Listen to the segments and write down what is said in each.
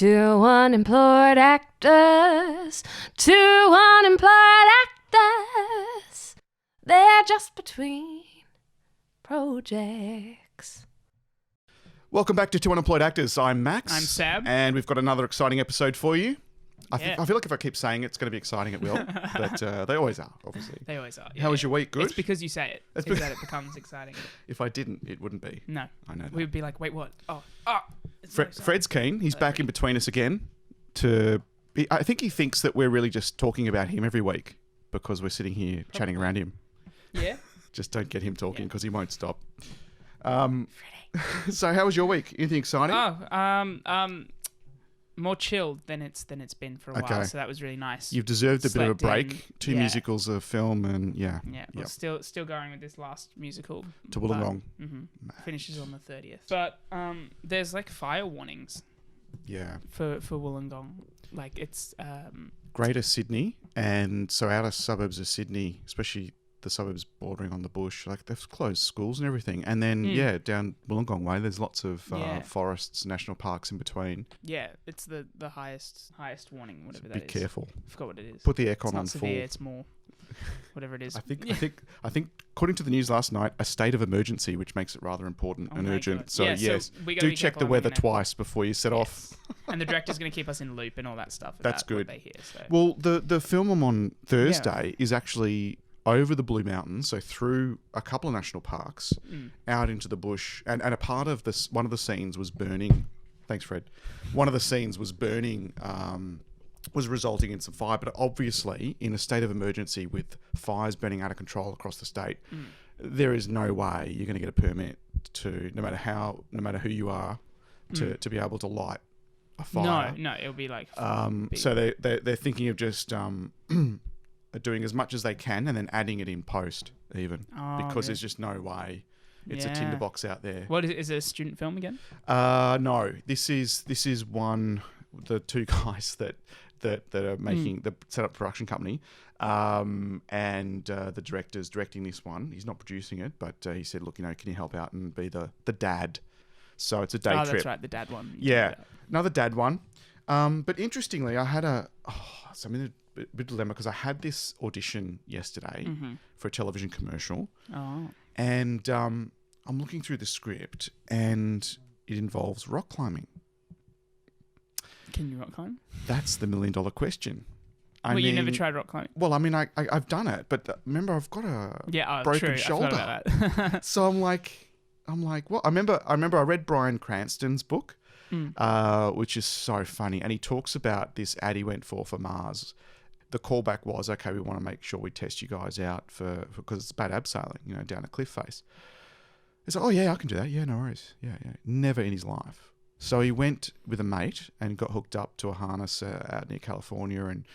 Two unemployed actors. Two unemployed actors. They're just between projects. Welcome back to Two Unemployed Actors. I'm Max. I'm Sab. And we've got another exciting episode for you. I Yeah. feel like if I keep saying it, it's going to be exciting, it will. But they always are, obviously. They always are. How was your week? Good? It's because you say it. It's It's that it becomes exciting. If I didn't, it wouldn't be. No. I know that. We would be like, wait, what? Oh. It's Fred's keen. He's back in between us again. I think he thinks that we're really just talking about him every week because we're sitting here chatting around him. Yeah. Just don't get him talking because he won't stop. Freddie. So how was your week? Anything exciting? More chilled than it's been for a while, so that was really nice. You've deserved a bit of a Slept break. in. Two Yeah. musicals, a film, and Yeah, well, still going with this last musical. To Wollongong. Finishes on the 30th. But there's like fire warnings Yeah. for Wollongong. Like it's Greater Sydney, and so outer suburbs of Sydney, especially the suburbs bordering on the bush, like they've closed schools and everything. And then, down Wollongong way, there's lots of forests, national parks in between. yeah, it's the highest warning, whatever that is. Be careful. I forgot what it is. Put the aircon It's not on severe, full. it's more whatever it is. I think, according to the news last night, a state of emergency, which makes it rather important and my urgent. God. So Yeah, yes, we gotta do be check careful the having weather an aircon. twice before you set off. And the director's going to keep us in loop and all that stuff. That's about good. What they hear, so. Well, the film I'm on Thursday is actually over the Blue Mountains, so through a couple of national parks, out into the bush, and a part of this, one of the scenes was burning. Thanks, Fred. One of the scenes was burning, was resulting in some fire, but obviously in a state of emergency with fires burning out of control across the state, there is no way you're going to get a permit to, no matter who you are, to be able to light a fire. No, it'll be like. So they're thinking of just doing as much as they can and then adding it in post, even because there's just no way. It's a tinderbox out there. What is it? A student film again? No, this is one. The two guys that are making the set up production company, and the director's directing this one. He's not producing it, but he said, "Look, can you help out and be the dad?" So it's a day trip. That's right, the dad one. Yeah, another dad one. But interestingly, I had so I'm in a bit of dilemma because I had this audition yesterday for a television commercial. Oh. And I'm looking through the script, and it involves rock climbing. Can you rock climb? That's the $1 million question. You never tried rock climbing? Well, I mean, I've done it, but remember, I've got a broken true. shoulder. I forgot about that. So I'm like, well, I remember I read Bryan Cranston's book, which is so funny, and he talks about this ad he went for Mars. The callback was, okay, we want to make sure we test you guys out because it's bad abseiling, down a cliff face. He's like, oh yeah, I can do that. Yeah, no worries. Yeah. Never in his life. So he went with a mate and got hooked up to a harness out near California and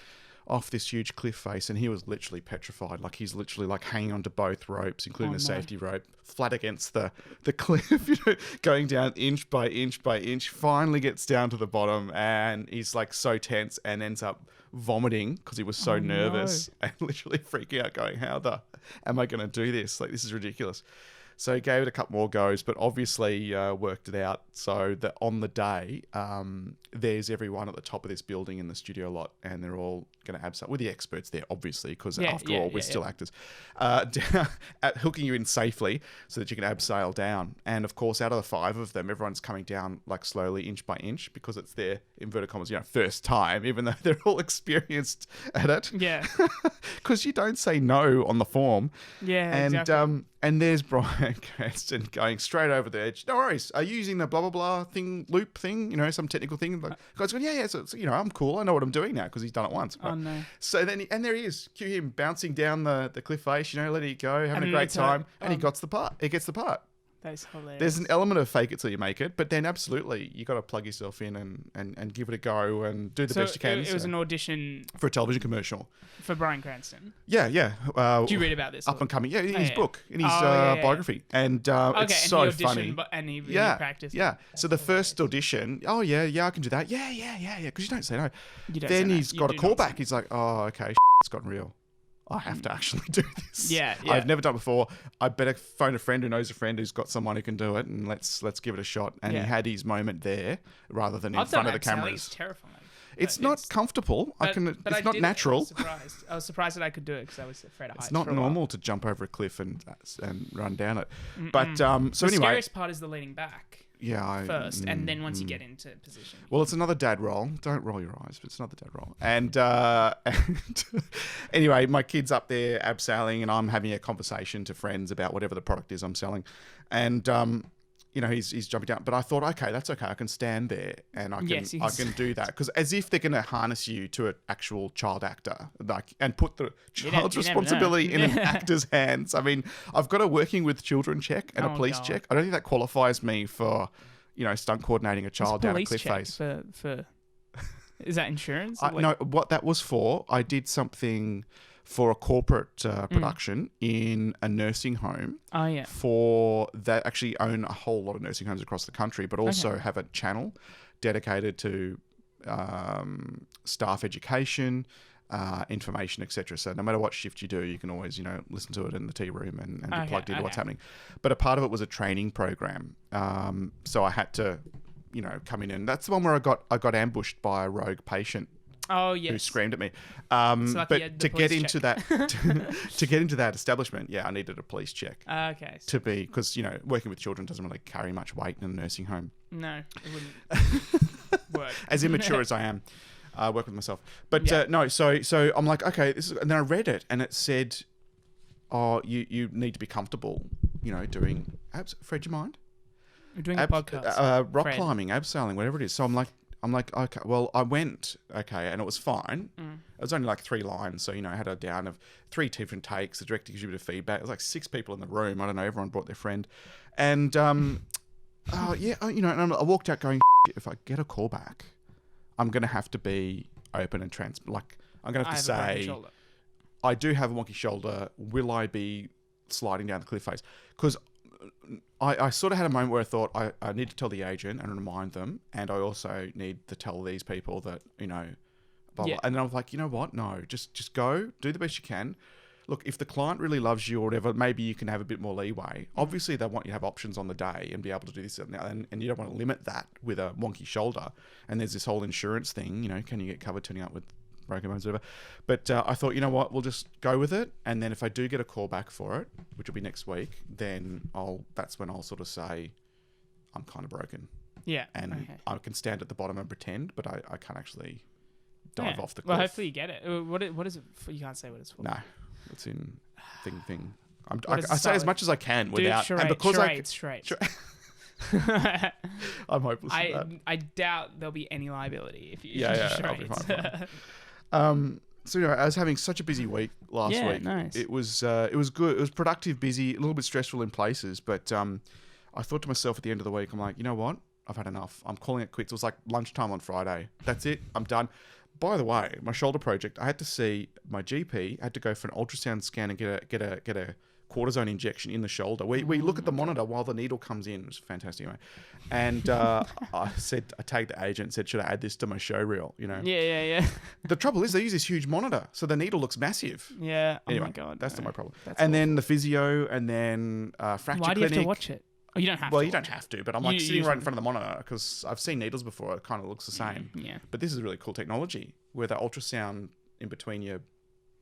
off this huge cliff face, and he was literally petrified. Like he's literally like hanging onto both ropes, including the safety rope, flat against the cliff, going down inch by inch by inch. Finally gets down to the bottom, and he's like so tense and ends up vomiting because he was so nervous and literally freaking out, going, "How the am I going to do this? Like this is ridiculous." So he gave it a couple more goes, but obviously worked it out so that on the day, there's everyone at the top of this building in the studio lot, and they're all going to abseil with the experts there, obviously, because after all, we're still actors, hooking you in safely so that you can abseil down. And of course, out of the 5 of them, everyone's coming down like slowly, inch by inch, because it's their inverted commas, first time, even though they're all experienced at it. Yeah. Because you don't say no on the form. Yeah, and exactly. And there's Bryan Cranston going straight over the edge. No worries. Are you using the blah, blah, blah thing, loop thing, some technical thing? Like, guy's going, yeah. So, I'm cool. I know what I'm doing now because he's done it once. Oh, no. So then, and there he is. Cue him bouncing down the cliff face, letting it go, having a great time. And he gets the part. That is hilarious. There's an element of fake it till you make it, but then absolutely, you got to plug yourself in and give it a go and do the best you can. It was an audition for a television commercial. For Bryan Cranston. Yeah. Did you read about this? Up and coming. Yeah, in his book, in his biography. And it's so funny. And he practiced. Yeah. So the first audition, I can do that. Yeah. Because you don't say no. Then he's got a callback. He's like, oh, okay, it's gotten real. I have to actually do this. Yeah. I've never done it before. I better phone a friend who knows a friend who's got someone who can do it, and let's give it a shot. And he had his moment there rather than in front of the cameras. It's terrifying. It's not comfortable. But It's not natural. I was surprised that I could do it because I was afraid of heights. It's not for a while. normal to jump over a cliff and run down it. But so the anyway, scariest part is the leaning back first, and then once you get into position. well, it's another dad roll. Don't roll your eyes, but it's another dad roll. And anyway, my kid's up there abseiling, and I'm having a conversation to friends about whatever the product is I'm selling, and he's jumping down. But I thought, okay, that's okay. I can stand there and I can do that, because as if they're going to harness you to an actual child actor, and put the child's responsibility in an actor's hands. I mean, I've got a working with children check and a police check. I don't think that qualifies me for, stunt coordinating a child down a cliff face. For is that insurance? No, what that was for, I did something for a corporate production in a nursing home. Oh, yeah. For that, actually own a whole lot of nursing homes across the country, but also have a channel dedicated to staff education, information, etc. So no matter what shift you do, you can always, listen to it in the tea room and be plugged into what's happening. But a part of it was a training program. So I had to, come in, and that's the one where I got ambushed by a rogue patient. Oh, yes. Who screamed at me. But to get into that, to get into that establishment, I needed a police check. Okay. To be, because working with children doesn't really carry much weight in a nursing home. No, it wouldn't work. As immature as I am, I work with myself. But no, so I'm like, okay, and then I read it, and it said, oh, you need to be comfortable, doing abs. Fred, do you mind? We're doing a podcast. Rock climbing, abseiling, whatever it is. So I'm like, okay, well, I went, and it was fine. It was only like 3 lines. So, I had a down of 3 different takes. The director gives you a bit of feedback. It was like 6 people in the room. I don't know. Everyone brought their friend. And, and I walked out going, if I get a call back, I'm going to have to be open and I'm going to have to say, I do have a wonky shoulder. Will I be sliding down the cliff face? Because I sort of had a moment where I thought I need to tell the agent and remind them, and I also need to tell these people that, blah, blah. And then I was like, you know what? No, just go, do the best you can. Look, if the client really loves you or whatever, maybe you can have a bit more leeway. Obviously, they want you to have options on the day and be able to do this and you don't want to limit that with a wonky shoulder. And there's this whole insurance thing, can you get covered turning up with broken bones, whatever. But I thought, you know what, we'll just go with it. And then if I do get a call back for it, which will be next week, then that's when I'll sort of say, I'm kind of broken. Yeah. And I can stand at the bottom and pretend, but I can't actually dive off the cliff. Well, hopefully you get it. What is it for? You can't say what it's for. No, it's in thing. I say as much as I can without... Charade, and because charade. I'm hopeless at that. I doubt there'll be any liability if you I'll be fine. So I was having such a busy week last week. Yeah, nice. It was good. It was productive, busy, a little bit stressful in places. But I thought to myself at the end of the week, I'm like, you know what? I've had enough. I'm calling it quits. It was like lunchtime on Friday. That's it. I'm done. By the way, my shoulder project, I had to see my GP. I had to go for an ultrasound scan and get a cortisone injection in the shoulder. We look at the monitor while the needle comes in. It was fantastic, anyway. And I tagged the agent and said, should I add this to my Showreel? Yeah. The trouble is they use this huge monitor, so the needle looks massive. Yeah. Anyway, oh my God. that's not my problem. That's and awful. then the physio, and then fracture Why do you clinic. have to watch it? Oh, you don't have to. Well, you don't have to, but I'm like sitting use right in front of the monitor because I've seen needles before. It kind of looks the same. Yeah. But this is really cool technology where the ultrasound in between your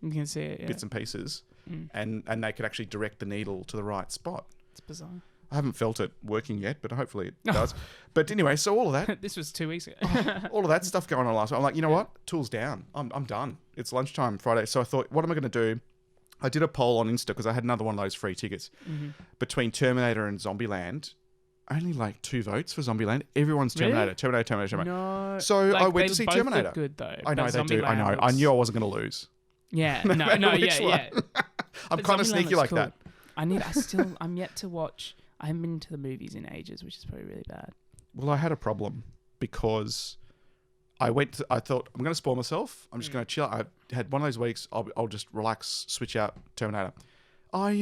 You can see it, bits and pieces, and they could actually direct the needle to the right spot. It's bizarre. I haven't felt it working yet, but hopefully it does. But anyway, so all of that, This was 2 weeks ago. all of that stuff going on last week. I'm like, you know what? Tools down. I'm done. It's lunchtime Friday. So I thought, what am I going to do? I did a poll on Insta because I had another one of those free tickets between Terminator and Zombieland. Only like 2 votes for Zombieland. Everyone's Terminator. Really? Terminator. No. So I went to see both Terminator. Look good though. I know but they do. I know. Zombieland I looks- knew I wasn't going to lose. Yeah. No No. matter No. which Yeah. one. I'm But kind of Zombieland sneaky looks like cool. that. I'm yet to watch. I haven't been to the movies in ages, which is probably really bad. Well, I had a problem because I thought, I'm going to spoil myself. I'm just going to chill. I had one of those weeks. I'll just relax, switch out Terminator. I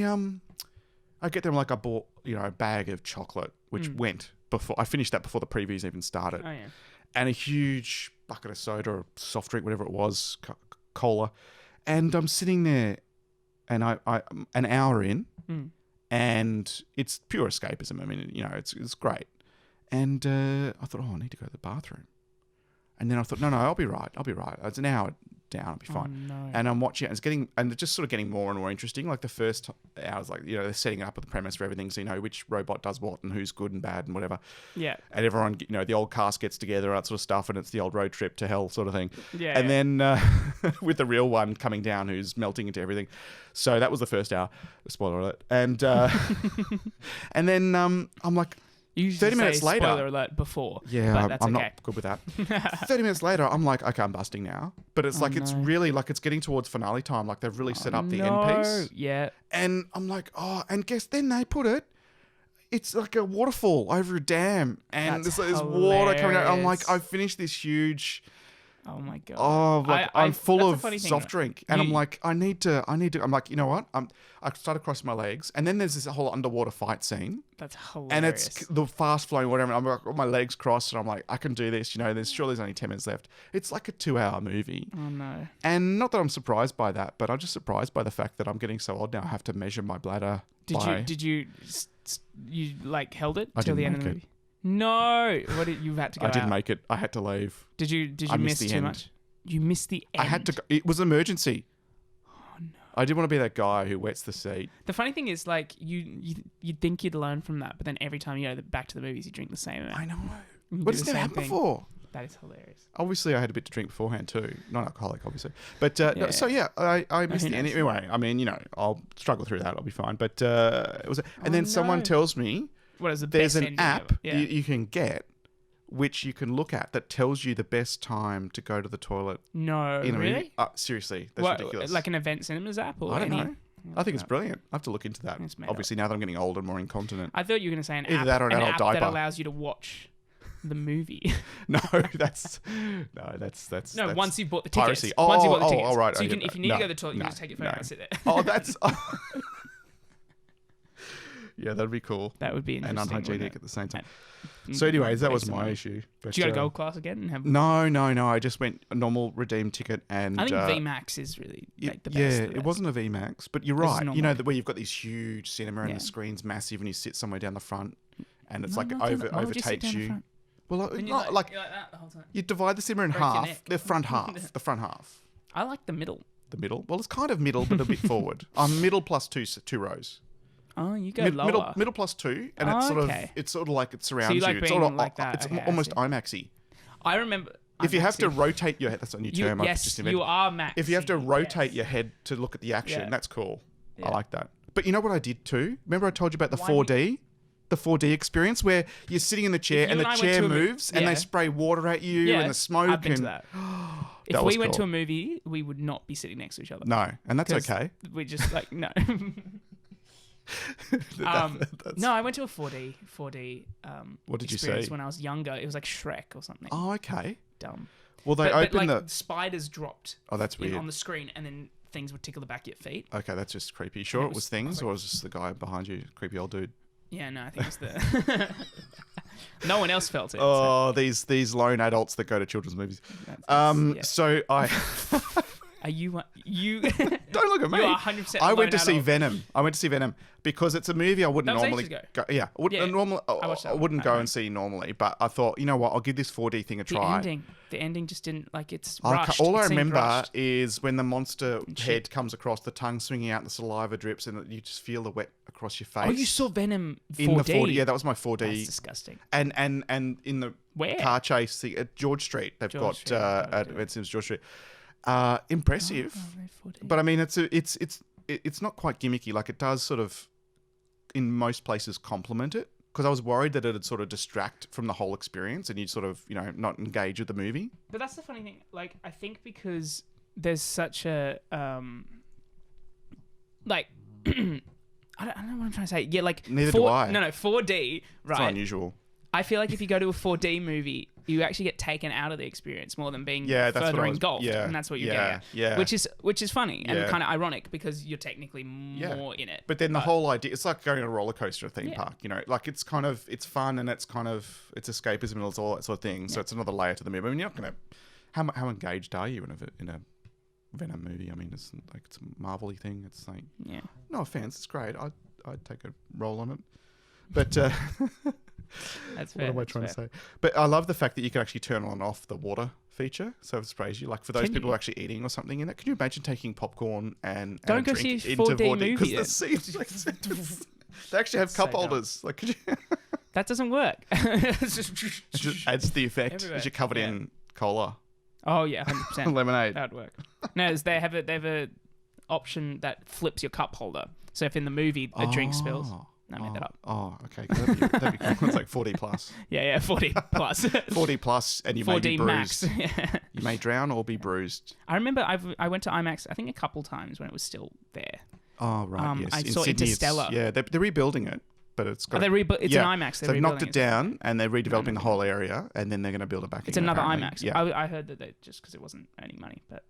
get there and I bought, a bag of chocolate, which went before, I finished that before the previews even started. Oh yeah. And a huge bucket of soda or soft drink, whatever it was, cola. And I'm sitting there and I an hour in, Mm. and it's pure escapism. I mean, you know, it's great. And I thought, oh, I need to go to the bathroom. And then I thought, no, I'll be right. It's an hour down, I'll be fine. Oh, no. And I'm watching it, and it's just sort of getting more and more interesting. Like the first hours, like, you know, they're setting up with the premise for everything, so you know which robot does what and who's good and bad and whatever. Yeah. And everyone, you know, the old cast gets together, that sort of stuff, and it's the old road trip to hell sort of thing. Yeah. And then with the real one coming down, who's melting into everything. So that was the first hour. Spoiler alert. And and then I'm like, You usually 30 minutes say later. spoiler alert before. yeah, but that's I'm okay. not good with that. 30 minutes later, I'm like, okay, I'm busting now. But it's like, it's no. really like, it's getting towards finale time. Like they've really set up the end piece. Yeah. And I'm like, oh, and guess then they put it. It's like a waterfall over a dam, and That's there's water coming out. I'm hilarious. like, I finished this huge. Oh my god. Oh, like I'm full that's a of funny thing, soft right? drink, and I'm You- like, I need to. I'm like, you know what? I started crossing my legs, and then there's this whole underwater fight scene, That's hilarious. and it's the fast flowing whatever. And I'm like, my legs crossed, and I'm like, I can do this. You know, there's only 10 minutes left. It's like a 2-hour movie, Oh no. and not that I'm surprised by that, but I'm just surprised by the fact that I'm getting so old now. I have to measure my bladder. Did you like held it I till the didn't end of the make movie? No. What did you had to go I didn't out? make it. I had to leave. Did you I miss missed the too end. much? You missed the end. I had to go. It was an emergency. Oh no. I didn't want to be that guy who wets the seat. The funny thing is, like, you'd think you'd learn from that, but then every time you go back to the movies, you drink the same amount. I know. You But do it's the never same happened thing. before. That is hilarious. Obviously, I had a bit to drink beforehand too. Not alcoholic, obviously. But Yeah. so yeah, I missed who the end. knows? Anyway, I mean, you know, I'll struggle through that. I'll be fine. But it was, and then someone no. tells me What is the there's best an ending app ever? Yeah. you can get, which you can look at that tells you the best time to go to the toilet. No, In a really? movie. Seriously, that's What, ridiculous. like an Event Cinemas app? Or I don't any? know. I think it's brilliant. I have to look into that. It's made Obviously, now that I'm getting older and more incontinent. I thought you were going to say an Either app, that or an adult app diaper. that allows you to watch the movie. No, that's No, once you've bought the tickets. piracy. Once you've bought the Oh, tickets. all right, So you okay, can, if you need no, to go to the toilet, you no, can just take your phone no. and sit there. Oh, that's. Yeah, that'd be cool. That would be And interesting. unhygienic wouldn't at the same time. it? So, anyways, that was Based on my that. issue. But, Did you go to gold class again? And have, No. I just went a normal redeemed ticket, and I think VMAX is really like the best. yeah, of the it best. wasn't a VMAX, but you're This is right. You normal. know, where you've got these huge cinema and Yeah. the screen's massive, and you sit somewhere down the front, and it's No, like not down the- why would you sit overtakes down the you. front? Well, Then not you're like you're like that the whole time. you divide the cinema in Break your half. neck. The front half. The front half. I like the middle. The middle. Well, it's kind of middle, but a bit forward. I'm middle plus two rows. Oh, you go Mid- lower. middle plus 2, and Oh, it's okay. sort of like it surrounds like you. It's being sort of like that. It's Okay, I almost see. IMAX-y. I remember. If you have to actually- rotate your head, that's a new term I've yes, just invented. you are Max. If you have to rotate yes. your head to look at the action, Yeah. that's cool. Yeah. I like that. But you know what I did too? Remember I told you about the Why 4D? The 4D experience where you're sitting in the chair If you and the and I went chair to a mo- moves and yeah. they spray water at you Yeah, and the smoke I've been and to that. If That we was went to cool. a movie, we would not be sitting next to each other. no, and that's 'Cause okay. We just like no. That's- No, I went to a 4D What did you experience see? when I was younger. It was like Shrek or something. Oh, okay. Dumb. Well, they But opened like the. spiders dropped Oh, that's weird. on the screen, and then things would tickle the back of your feet. Okay, that's just creepy. Sure, it it was was things, creepy. or was just the guy behind you, creepy old dude? Yeah, no, I think it's the. No one else felt it. so Oh, these lone adults that go to children's movies. yeah. So I Are you? don't look at me. You are 100%. I went to lone see adult. Venom. I went to see Venom because it's a movie I wouldn't That was normally ages go. Yeah, I wouldn't, Yeah, normal, I watched that I one. wouldn't I go know. and see normally, but I thought, you know what, I'll give this 4D thing a try. The ending just didn't like it's I rushed. all I It seemed remember rushed. is when the monster And head shit. comes across, the tongue swinging out, the saliva drips, and you just feel the wet across your face. Oh, you saw Venom 4D. in the 4D? Yeah, that was my That's 4D. disgusting. And in the Where? car chase thing at George Street, they've George got Street, okay. at Vincent's George Street. Impressive. Oh, 4D. But I mean, it's not quite gimmicky. Like it does sort of, in most places, complement it. Because I was worried that it'd sort of distract from the whole experience, and you'd sort of, not engage with the movie. But that's the funny thing. Like, I think because there's such a like. I don't know what I'm trying to say. Yeah, like Neither do I. No, 4D. It's Right. not unusual. I feel like if you go to a 4D movie, you actually get taken out of the experience more than being Yeah, that's what further I was- engulfed, yeah, and that's what you're yeah, getting at. yeah. Which is funny and Yeah. kind of ironic because you're technically more in it. But then the whole idea, it's like going on a roller coaster theme Yeah. park, like it's kind of, it's fun and it's kind of, it's escapism and it's all that sort of thing. So it's another layer to the movie. I mean, you're not going to, how engaged are you in a Venom movie. I mean, it's like it's a Marvel-y thing. It's like, Yeah. no offense, it's great. I'd take a role on it. But That's what fair. am I that's trying to fair. say? But I love the fact that you can actually turn on and off the water feature, so it sprays you. Like for those Can people you? who are actually eating or something in it, can you imagine taking popcorn and Don't a go drink see a into 4D because movie the then. seams like, they actually have So cup dumb. holders. Like, could you, That doesn't work. It's it just adds the effect Everywhere. as you're covered Yeah. in cola, Oh yeah, 100%. lemonade. That'd work. No, they have a option that flips your cup holder. So if in the movie a drink spills, no, I made that up. Oh, okay. That'd be cool. It's like 40 plus. Yeah, 40 plus. 40 plus, and you may be 4D max. bruised. Yeah. You may drown or be bruised. I remember I went to IMAX I think a couple times when it was still there. Oh, right, yes. I In saw Sydney, Interstellar. yeah, they're rebuilding it, but it's got... It's an IMAX. So they've knocked it down, and they're redeveloping the whole area, and then they're going to build it back It's again, another apparently. IMAX. Yeah. I heard that they just because it wasn't earning money, but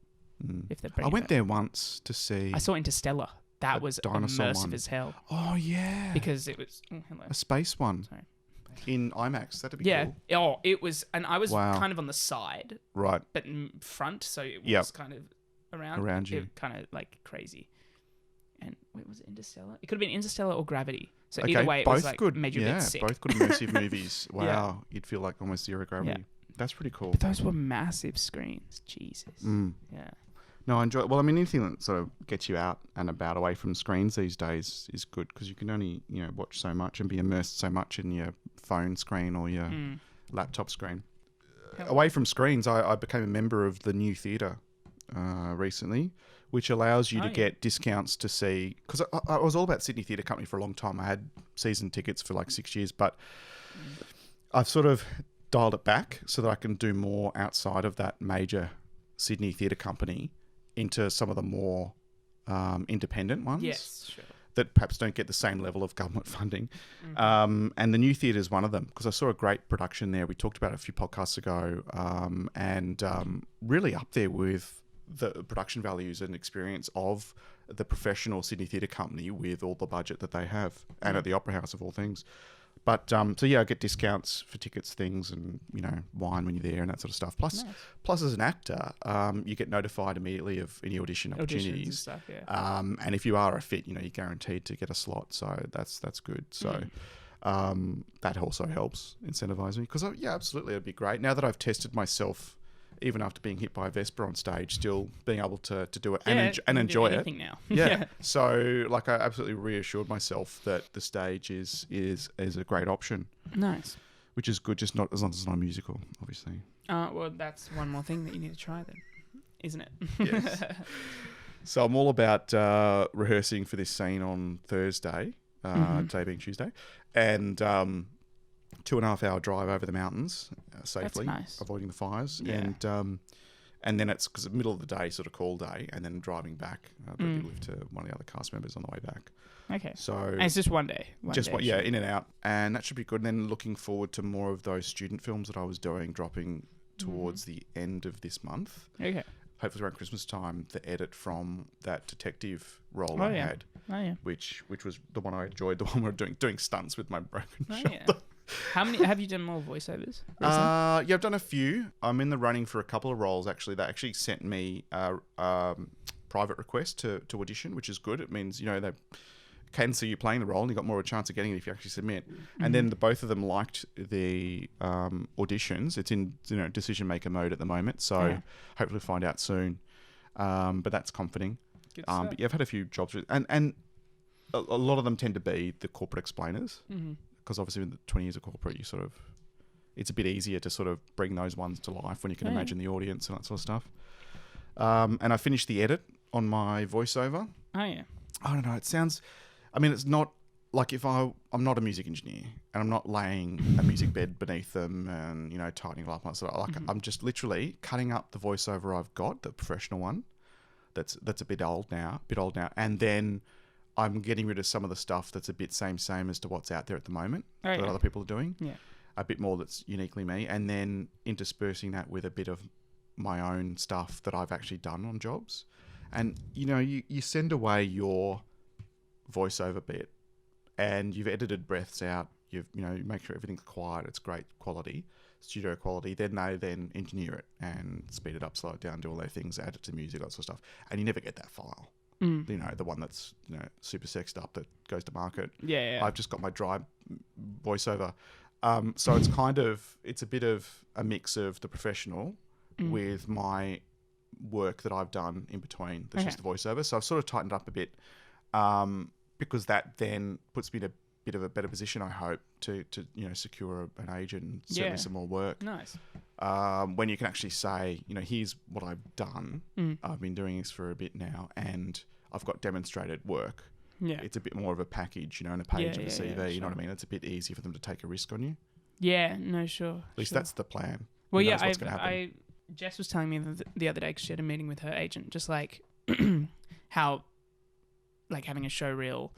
if they're I bringing went it there once to see... I saw Interstellar. That a was dinosaur immersive one. as hell Oh, yeah. because it was. Oh, hello. A space one. Sorry. In IMAX. That'd be Yeah. cool. Oh, it was, and I was Wow. kind of on the side, Right. but in front, so it was Yep. kind of around. Around you. Kind of like crazy. And wait, was it Interstellar? It could have been Interstellar or Gravity. So Okay, either way, it both was like good. made you a yeah, bit sick. both good immersive movies. Wow. Yeah. You'd feel like almost zero gravity. That's pretty cool. But those were massive screens. Jesus. Mm. Yeah. No, I enjoy. Well, I mean, anything that sort of gets you out and about away from screens these days is good because you can only watch so much and be immersed so much in your phone screen or your laptop screen. Away from screens, I became a member of the New Theatre recently, which allows you to get discounts to see. Because I was all about Sydney Theatre Company for a long time. I had season tickets for like 6 years, but I've sort of dialed it back so that I can do more outside of that major Sydney Theatre Company into some of the more independent ones. Yes, sure. That perhaps don't get the same level of government funding. And the New Theatre is one of them because I saw a great production there. We talked about it a few podcasts ago and really up there with the production values and experience of the professional Sydney Theatre Company with all the budget that they have and at the Opera House of all things. But so yeah, I get discounts for tickets, things, and wine when you're there and that sort of stuff. Plus as an actor, you get notified immediately of any audition opportunities and stuff, yeah. and if you are a fit, you're guaranteed to get a slot. So that's good. So that also helps incentivize me because yeah, absolutely, it'd be great now that I've tested myself. Even after being hit by a Vespa on stage, still being able to do it and enjoy it. Now. Yeah. So, like, I absolutely reassured myself that the stage is a great option. Nice. Which is good, just not as long as it's not a musical, obviously. Well, that's one more thing that you need to try then, isn't it? Yes. So I'm all about rehearsing for this scene on Thursday, today being Tuesday, and 2.5 hour drive over the mountains safely, avoiding the fires, and then it's because the middle of the day, sort of call day, and then driving back. We live to one of the other cast members on the way back. Okay. So and it's just one day. In and out, and that should be good. And then looking forward to more of those student films that I was doing, dropping towards the end of this month. Okay. Hopefully around Christmas time, the edit from that detective role I had, which was the one I enjoyed, the one where doing stunts with my broken shoulder. Yeah. How many have you done more voiceovers? Yeah, I've done a few. I'm in the running for a couple of roles actually. They actually sent me a private request to audition, which is good. It means they can see you playing the role and you've got more of a chance of getting it if you actually submit. And then both of them liked the auditions. It's in decision maker mode at the moment, so hopefully find out soon. But that's comforting. But yeah, I've had a few jobs and a lot of them tend to be the corporate explainers. Because obviously with 20 years of corporate, it's a bit easier to sort of bring those ones to life when you can imagine the audience and that sort of stuff. And I finished the edit on my voiceover. Oh yeah. I don't know. It sounds. I mean, it's not like if I'm not a music engineer and I'm not laying a music bed beneath them and tightening it up and sort of like I'm just literally cutting up the voiceover I've got, the professional one. That's a bit old now, and then I'm getting rid of some of the stuff that's a bit same as to what's out there at the moment that other people are doing. Yeah. A bit more that's uniquely me, and then interspersing that with a bit of my own stuff that I've actually done on jobs. And you send away your voiceover bit, and you've edited breaths out. You make sure everything's quiet. It's great quality. studio quality. Then they engineer it and speed it up, slow it down, do all their things, add it to music, that sort of stuff. And you never get that file. You know, the one that's, you know, super sexed up that goes to market. Yeah. I've just got my dry voiceover. So it's kind of, it's a bit of a mix of the professional with my work that I've done in between. That's just the voiceover. So I've sort of tightened up a bit because that then puts me in a bit of a better position, I hope, to you know, secure an agent and certainly some more work. Nice. When you can actually say, you know, here's what I've done. I've been doing this for a bit now, and I've got demonstrated work. Yeah. It's a bit more of a package, you know, and a page of a CV. Sure. You know what I mean? It's a bit easier for them to take a risk on you. Yeah. No. Sure. At least that's the plan. Well, Who yeah. knows what's gonna happen. Jess was telling me the other day because she had a meeting with her agent, just like how, like having a showreel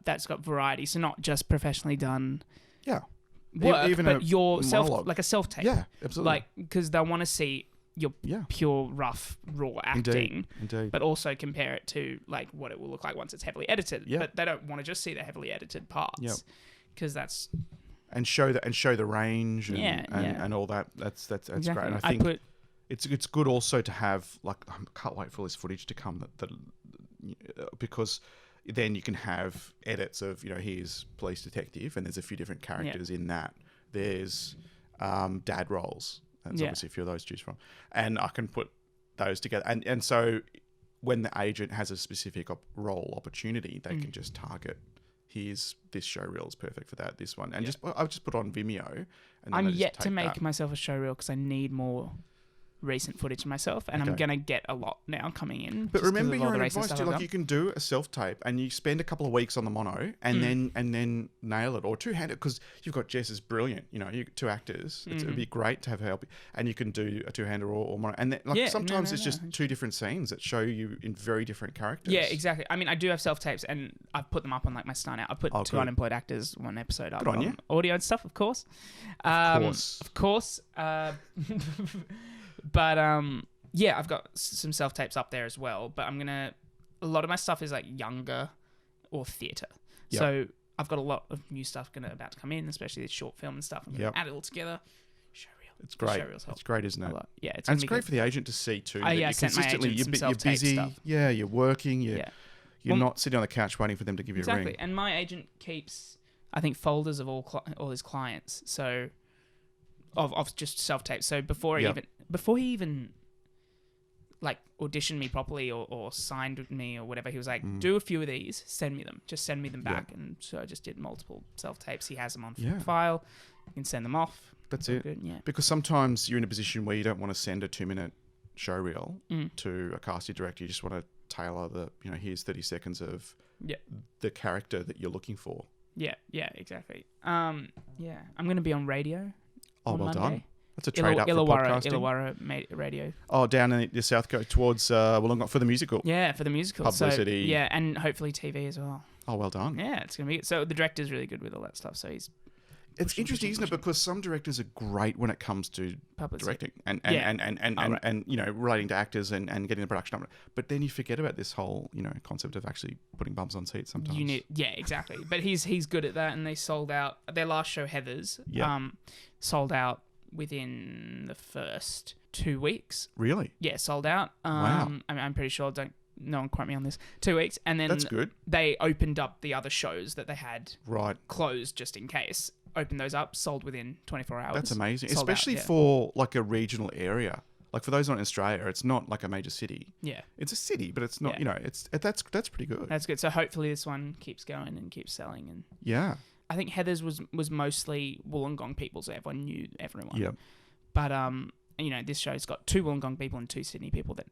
that's got variety, so not just professionally done. Yeah. Work, even but a your monologue. like a self tape. Yeah, absolutely. Like because they want to see your pure rough raw acting, Indeed. but also compare it to like what it will look like once it's heavily edited. Yeah. But they don't want to just see the heavily edited parts because that's and show the range and, and all that. That's exactly. great. And I think it's good also to have, like, I can't wait for all this footage to come that because then you can have edits of, you know, here's police detective and there's a few different characters in that. There's dad roles. That's obviously a few of those to choose from. And I can put those together. And so when the agent has a specific role opportunity, they can just target, here's this showreel is perfect for that, this one. And I'll just put it on Vimeo. And I'm yet to make myself a showreel because I need more recent footage of myself, and I'm gonna get a lot now coming in. But remember your advice too, like you can do a self-tape and you spend a couple of weeks on the mono and then nail it, or two-handed, because you've got Jess is brilliant, you know, you two actors. It would be great to have her help, and you can do a two-hander or mono, and then, like sometimes it's just two different scenes that show you in very different characters. Yeah, exactly. I mean, I do have self-tapes and I've put them up on like my Start Out. I put two Unemployed Actors one episode up on audio and stuff, of course. Of course. But yeah, I've got some self-tapes up there as well, but a lot of my stuff is like younger or theatre. Yep. So I've got a lot of new stuff about to come in, especially this short film and stuff. I'm going to add it all together. Showreel. It's great. It's great, isn't it? Yeah, it's great for the agent to see too. That I you're sent my agent some you're busy. stuff. Yeah, you're working. You're not sitting on the couch waiting for them to give you a ring. Exactly. And my agent keeps, I think, folders of all his clients. So of just self-tapes. So before he even like auditioned me properly or signed with me or whatever, he was like, do a few of these, send me them, just send me them back. And so I just did multiple self-tapes. He has them on file. You can send them off. That's it. Good, because sometimes you're in a position where you don't want to send a 2-minute showreel to a casting director. You just want to tailor here's 30 seconds of the character that you're looking for. Yeah, exactly. I'm going to be on radio. Oh, well Monday. Done. That's a trade up for podcasting. Illawarra radio. Oh, down in the south coast towards Wollongong for the musical. Yeah, for the musical. Publicity. So, and hopefully TV as well. Oh, well done. Yeah, it's going to be good. So the director's really good with all that stuff. So he's... It's interesting, isn't it? Because some directors are great when it comes to directing and relating to actors and getting the production up. But then you forget about this whole, concept of actually putting bums on seats sometimes. Exactly. But he's good at that, and they sold out their last show, Heathers. Sold out within the first 2 weeks. Really? Yeah, sold out. Wow. I'm pretty sure. No one quote me on this. 2 weeks, and then that's good. They opened up the other shows that they had closed just in case. Opened those up, sold within 24 hours. That's amazing, sold especially for like a regional area. Like for those not in Australia, it's not like a major city. Yeah, it's a city, but it's not. That's pretty good. That's good. So hopefully this one keeps going and keeps selling. And I think Heathers was mostly Wollongong people, so everyone knew everyone. Yeah, but this show's got 2 Wollongong people and 2 Sydney people that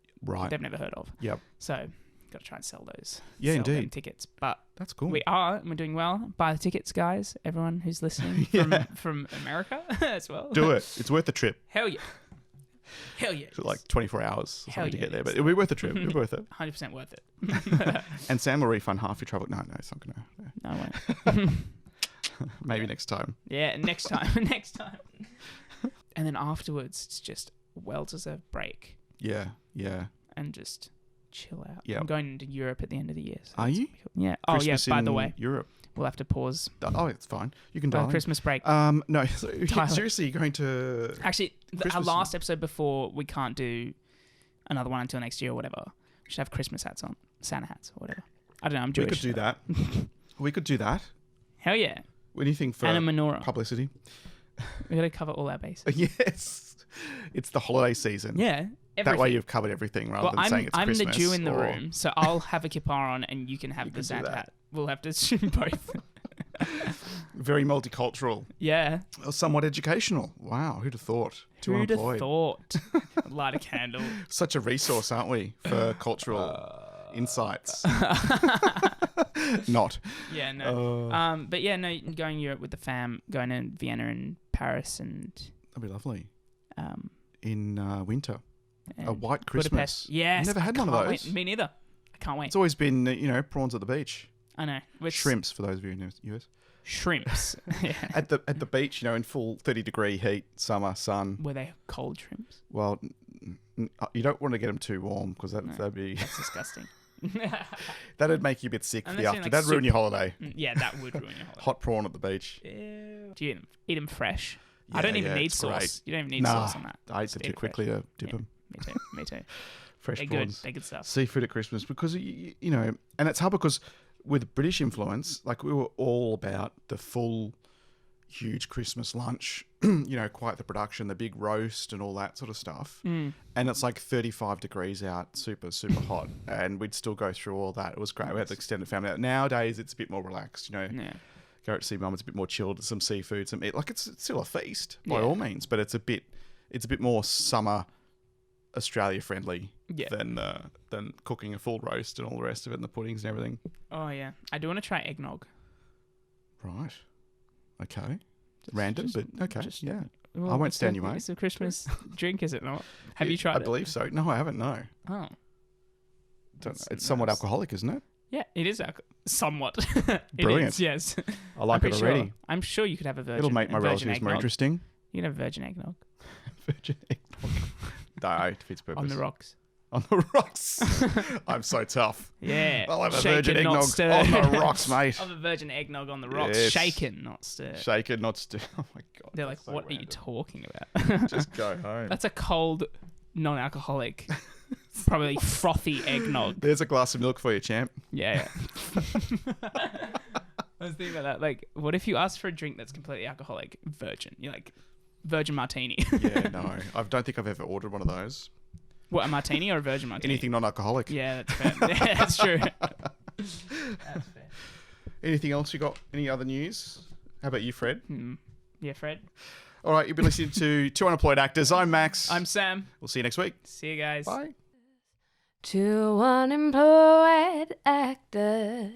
they've never heard of. Yep. So got to try and sell those. Yeah, sell indeed. Tickets, but that's cool. We're doing well. Buy the tickets, guys. Everyone who's listening from America as well. Do it. It's worth the trip. Hell yeah. Hell yeah. For like 24 hours to get there, but it'll be worth the trip. It'll be worth it. 100% worth it. And Sam will refund half your travel. No, it's not going to. No, I won't. Maybe next time. Yeah, next time. Next time. And then afterwards, it's just a well-deserved break. Yeah. And just chill out. Yeah. I'm going to Europe at the end of the year. So are you? Yeah. Christmas by the way. Europe. We'll have to pause. Oh, it's fine. You can dial in. Christmas break. No, Tyler. seriously, you're going to... Actually, our Christmas- last episode before we can't do another one until next year or whatever. We should have Christmas hats on. Santa hats or whatever. I don't know. I'm We Jewish. could do that. We could do that. Hell yeah. Anything for And a menorah. publicity. We got to cover all our bases. Yes. It's the holiday season. Yeah. That way everything. you've covered everything rather than saying it's I'm Christmas. the Jew in the or- room, so I'll have a kippah on and you can have You the can do Santa that. hat. We'll have to shoot both. Very multicultural. Yeah. Somewhat educational. Wow, who'd have thought? Too Who'd have unemployed. thought? Light a candle. Such a resource, aren't we, for cultural insights? Not. Yeah, no. But yeah, no, going Europe with the fam, going to Vienna and Paris and That'd be lovely. um In winter. and A white Budapest. Christmas. Yes. Never had I one of can't those. wait. Me neither. I can't wait. It's always been, prawns at the beach. I know. With Shrimps, for those of you in the US. Shrimps. Yeah. At the beach, in full 30-degree heat, summer, sun. Were they cold shrimps? Well, you don't want to get them too warm because that'd be That's disgusting. that'd make you a bit sick for Unless the you're after. like That'd ruin soup. your holiday. Yeah, that would ruin your holiday. Hot prawn at the beach. Ew. Do you eat them fresh? I Yeah, don't even yeah, need it's sauce. great. You don't even need Nah, sauce on that. I eat Just them eat too it quickly fresh. to dip Yeah. them. Me too. Me too. Fresh They're prawns. good. They're good stuff. Seafood at Christmas because, and it's hard because with British influence, like we were all about the full, huge Christmas lunch, quite the production, the big roast and all that sort of stuff. Mm. And it's like 35 degrees out, super, super hot. And we'd still go through all that. It was great. We had the extended family. Nowadays, it's a bit more relaxed, Yeah. Go out to see mum, it's a bit more chilled, some seafood, some meat. Like it's still a feast by Yeah. all means, but it's a bit more summer Australia friendly Yeah. than cooking a full roast and all the rest of it and the puddings and everything. Oh yeah. I do want to try eggnog. Right. Okay. Random, but okay. just- yeah. Well, I won't it's stand a- you, mate. It's a Christmas drink, is it not? Have you tried I it? believe so. No, I haven't. No. Oh. It's somewhat nice. alcoholic, isn't it? Yeah, it is somewhat. Brilliant. It is, yes. I like I'm it pretty already. Sure. I'm sure you could have a virgin. It'll make my a virgin relatives more eggnog. interesting. You can have virgin eggnog Virgin eggnog. No, it defeats purpose. on the rocks. On the rocks. I'm so tough. Yeah. I'll have a Shaken, virgin not eggnog stirred. on the rocks, mate. I'll have a virgin eggnog on the rocks. Yes. Shaken, not stirred. Shaken, not stir. Oh my god. They're like, that's so what are you random. talking about? Just go home. That's a cold, non-alcoholic, probably frothy eggnog. There's a glass of milk for you, champ. Yeah. I was thinking about that. Like, what if you ask for a drink that's completely alcoholic, virgin? You're like, virgin martini. Yeah, no. I don't think I've ever ordered one of those. What, a martini or a virgin martini? Anything non-alcoholic. Yeah, that's fair. Yeah, that's true. That's fair. Anything else you got? Any other news? How about you, Fred? Yeah, Fred. All right, you've been listening to Two Unemployed Actors. I'm Max. I'm Sam. We'll see you next week. See you guys. Bye. Two unemployed actors.